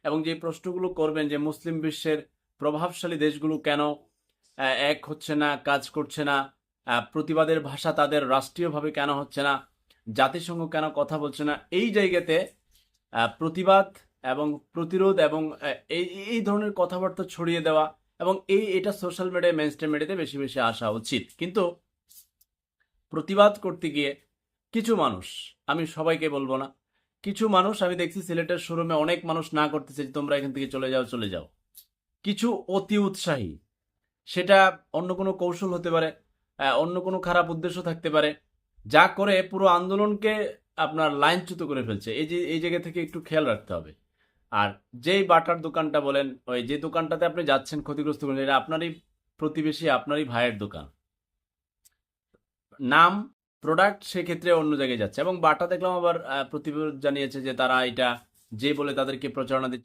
এবং যে প্রশ্নগুলো করবেন যে মুসলিম বিশ্বের প্রভাবশালী দেশগুলো কেন এক হচ্ছে না, কাজ করছে না, প্রতিবাদের ভাষা তাদের রাষ্ট্রীয়ভাবে কেন হচ্ছে না, জাতিসংঘ কেন কথা বলছে না, এই জায়গাতে প্রতিবাদ এবং প্রতিরোধ এবং এই এই ধরনের কথাবার্তা ছড়িয়ে দেওয়া এবং এটা সোশ্যাল মিডিয়ায় মেইনস্ট্রিম মিডিয়াতে বেশি বেশি আসা উচিত। কিন্তু প্রতিবাদ করতে গিয়ে কিছু মানুষ, আমি সবাইকে বলবো না, কিছু মানুষ আমি দেখছি সিলেটের শোরুমে অনেক মানুষ না করতেছে যে তোমরা এখান থেকে চলে যাও চলে যাও। কিছু অতি উৎসাহী, সেটা অন্য কোনো কৌশল হতে পারে, অন্য কোনো খারাপ উদ্দেশ্য থাকতে পারে, যা করে পুরো আন্দোলনকে আপনার লাইনচ্যুত করে ফেলছে। এই জায়গা থেকে একটু খেয়াল রাখতে হবে। আর যেই বাটার দোকানটা বলেন, ওই যে দোকানটাতে আপনি যাচ্ছেন ক্ষতিগ্রস্ত করেন, এটা আপনারই প্রতিবেশী, আপনারই ভাইয়ের দোকান। নাম, প্রোডাক্ট সেক্ষেত্রে অন্য জায়গায় যাচ্ছে। এবং বাটা দেখলাম আবার প্রতিবেদন জানিয়েছে যে তারা এটা যে বলে তাদেরকে প্রচারণা দিচ্ছে